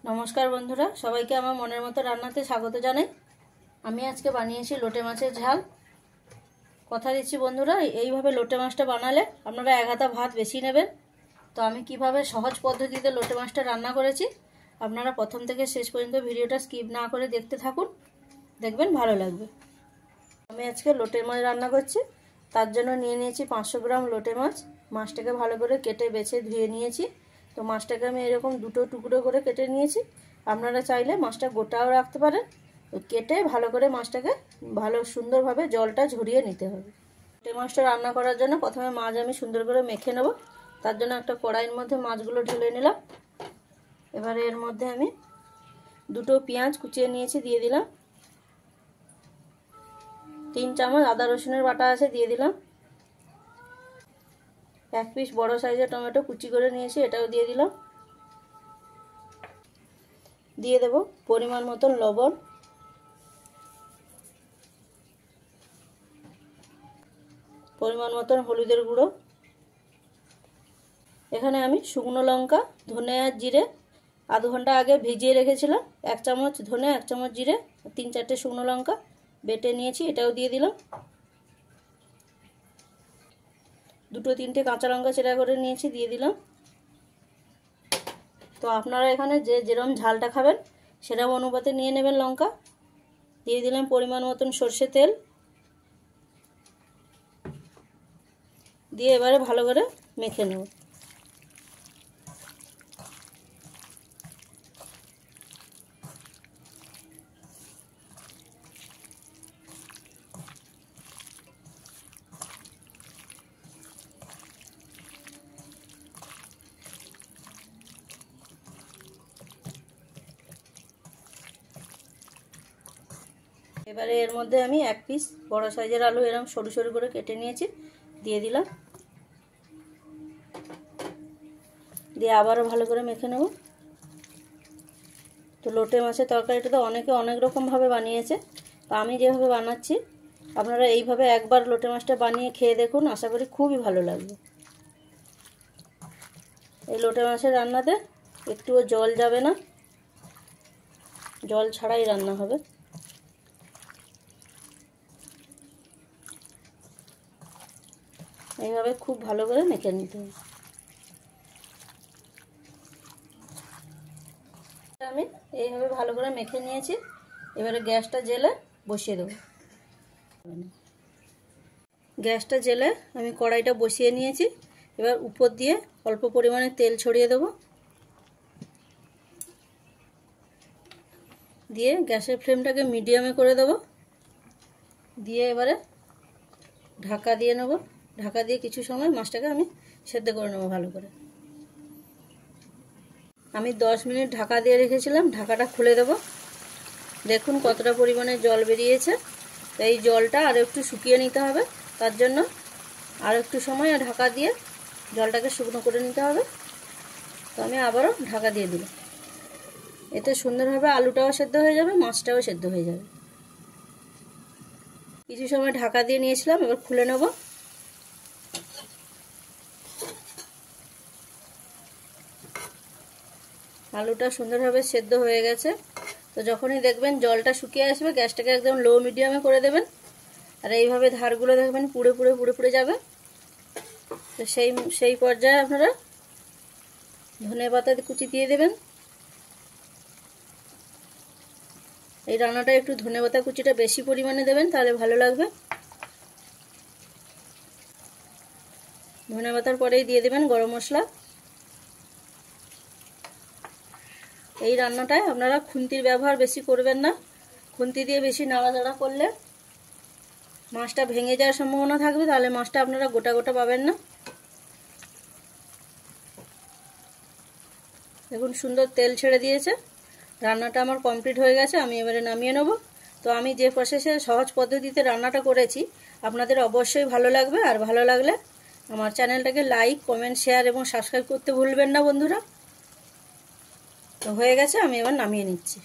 নমস্কার বন্ধুরা, সবাইকে আমার মনের মতো রান্নাতে স্বাগত জানাই। আমি আজকে বানিয়েছি লোটে মাছের ঝাল। কথা দিচ্ছি বন্ধুরা, এইভাবে লোটে মাছটা বানালে আপনারা এক হাতা ভাত বেশি নেবেন। তো আমি কিভাবে সহজ পদ্ধতিতে লোটে মাছটা রান্না করেছি আপনারা প্রথম থেকে শেষ পর্যন্ত ভিডিওটা স্কিপ না করে দেখতে থাকুন, দেখবেন ভালো লাগবে। আমি আজকে লোটে মাছ রান্না করছি, তার জন্য নিয়ে নিয়েছি 500 গ্রাম লোটে মাছ। মাছটাকে ভালো করে কেটে বেছে ধুয়ে নিয়েছি। তো মাছটাকে আমি এরকম দুটো টুকরো করে কেটে নিয়েছি। আপনারা চাইলে মাছটা গোটাও রাখতে পারেন। কেটে ভালো করে মাছটাকে ভালো সুন্দরভাবে জলটা ঝরিয়ে নিতে হবে। লোটে মাছটা রান্না করার জন্য প্রথমে মাছ আমি সুন্দর করে মেখে নেব। তার জন্য একটা কড়াইয়ের মধ্যে মাছগুলো ঢেলে নিলাম। এবারে এর মধ্যে আমি দুটো পেঁয়াজ কুচিয়ে নিয়েছি, দিয়ে দিলাম। 3 চামচ আদা রসুনের বাটা আছে, দিয়ে দিলাম। 1 পিস বড় সাইজের টমেটো কুচি করে নিয়েছি, এটাও দিয়ে দিলাম। দিয়ে দেব পরিমাণ মতন লবণ, পরিমাণ মতন হলুদের গুঁড়ো। এখানে আমি শুকনো লঙ্কা, ধনে আর জিরে আধ ঘন্টা আগে ভিজিয়ে রেখেছিলাম। 1 চামচ ধনে, 1 চামচ জিরে, 3-4টে শুকনো লঙ্কা বেটে নিয়েছি, এটাও দিয়ে দিলাম। 2-3টে কাঁচা লঙ্কা চেরা করে নিয়েছি, দিয়ে দিলাম। তো আপনারা এখানে যেরকম ঝালটা খাবেন সেরকম অনুপাতে নিয়ে নেবেন লঙ্কা। দিয়ে দিলাম পরিমাণ মতন সর্ষে তেল, দিয়ে এবারে ভালো করে মেখে নেব। এবারে এর মধ্যে আমি 1 পিস বড় সাইজের আলু এরকম সরু সরু করে কেটে নিয়েছি, দিয়ে দিলাম। দিয়ে আবারও ভালো করে মেখে নেব। তো লোটে মাছের তরকারিটা তো অনেকে অনেক রকমভাবে বানিয়েছে, তো আমি যেভাবে বানাচ্ছি আপনারা এইভাবে একবার লোটে মাছটা বানিয়ে খেয়ে দেখুন, আশা করি খুবই ভালো লাগবে। এই লোটে মাছের রান্নাতে একটুও জল যাবে না, জল ছাড়াই রান্না হবে। এইভাবে খুব ভালো করে মেখে নিতে হবে। আমি এইভাবে ভালো করে মেখে নিয়েছি। এবারে গ্যাসটা জ্বেলে বসিয়ে দেবো। গ্যাসটা জ্বেলে আমি কড়াইটা বসিয়ে নিয়েছি। এবার উপর দিয়ে অল্প পরিমাণে তেল ছড়িয়ে দেবো। দিয়ে গ্যাসের ফ্লেমটাকে মিডিয়ামে করে দেবো। দিয়ে এবারে ঢাকা দিয়ে নেব। ঢাকা দিয়ে কিছু সময় মাছটাকে আমি সেদ্ধ করে নেবো ভালো করে। আমি 10 মিনিট ঢাকা দিয়ে রেখেছিলাম, ঢাকাটা খুলে দেব। দেখুন কতটা পরিমাণে জল বেরিয়েছে। তো এই জলটা আরও একটু শুকিয়ে নিতে হবে, তার জন্য আরও একটু সময় ঢাকা দিয়ে জলটাকে শুকনো করে নিতে হবে। তো আমি আবারও ঢাকা দিয়ে দিলাম। এতে সুন্দরভাবে আলুটাও সেদ্ধ হয়ে যাবে, মাছটাও সেদ্ধ হয়ে যাবে। কিছু সময় ঢাকা দিয়ে নিয়েছিলাম, এবার খুলে নেব। আলুটা সুন্দরভাবে সেদ্ধ হয়ে গেছে। তো যখনই দেখবেন জলটা শুকিয়ে আসবে, গ্যাসটাকে একদম লো মিডিয়ামে করে দেবেন। আর এইভাবে ধারগুলো দেখবেন পুড়ে পুড়ে পুড়ে পুড়ে যাবে। তো সেই পর্যায়ে আপনারা ধনেপাতা কুচি দিয়ে দেবেন। এই রান্নাটা একটু ধনেপাতা কুচিটা বেশি পরিমাণে দেবেন, তাহলে ভালো লাগবে। ধনেপাতার পরেই দিয়ে দেবেন গরম মশলা। এই রান্নাটায় আপনারা খুন্তির ব্যবহার বেশি করবেন না। খুন্তি দিয়ে বেশি নাড়াচাড়া করলে মাছটা ভেঙে যাওয়ার সম্ভাবনা থাকবে, তাহলে মাছটা আপনারা গোটা গোটা পাবেন না। দেখুন সুন্দর তেল ছেড়ে দিয়েছে। রান্নাটা আমার কমপ্লিট হয়ে গেছে, আমি এবারে নামিয়ে নেব। তো আমি যে প্রসেসে সহজ পদ্ধতিতে রান্নাটা করেছি আপনাদের অবশ্যই ভালো লাগবে। আর ভালো লাগলে আমার চ্যানেলটাকে লাইক, কমেন্ট, শেয়ার এবং সাবস্ক্রাইব করতে ভুলবেন না বন্ধুরা। তো হয়ে গেছে, আমি এবার নামিয়ে নিচ্ছি।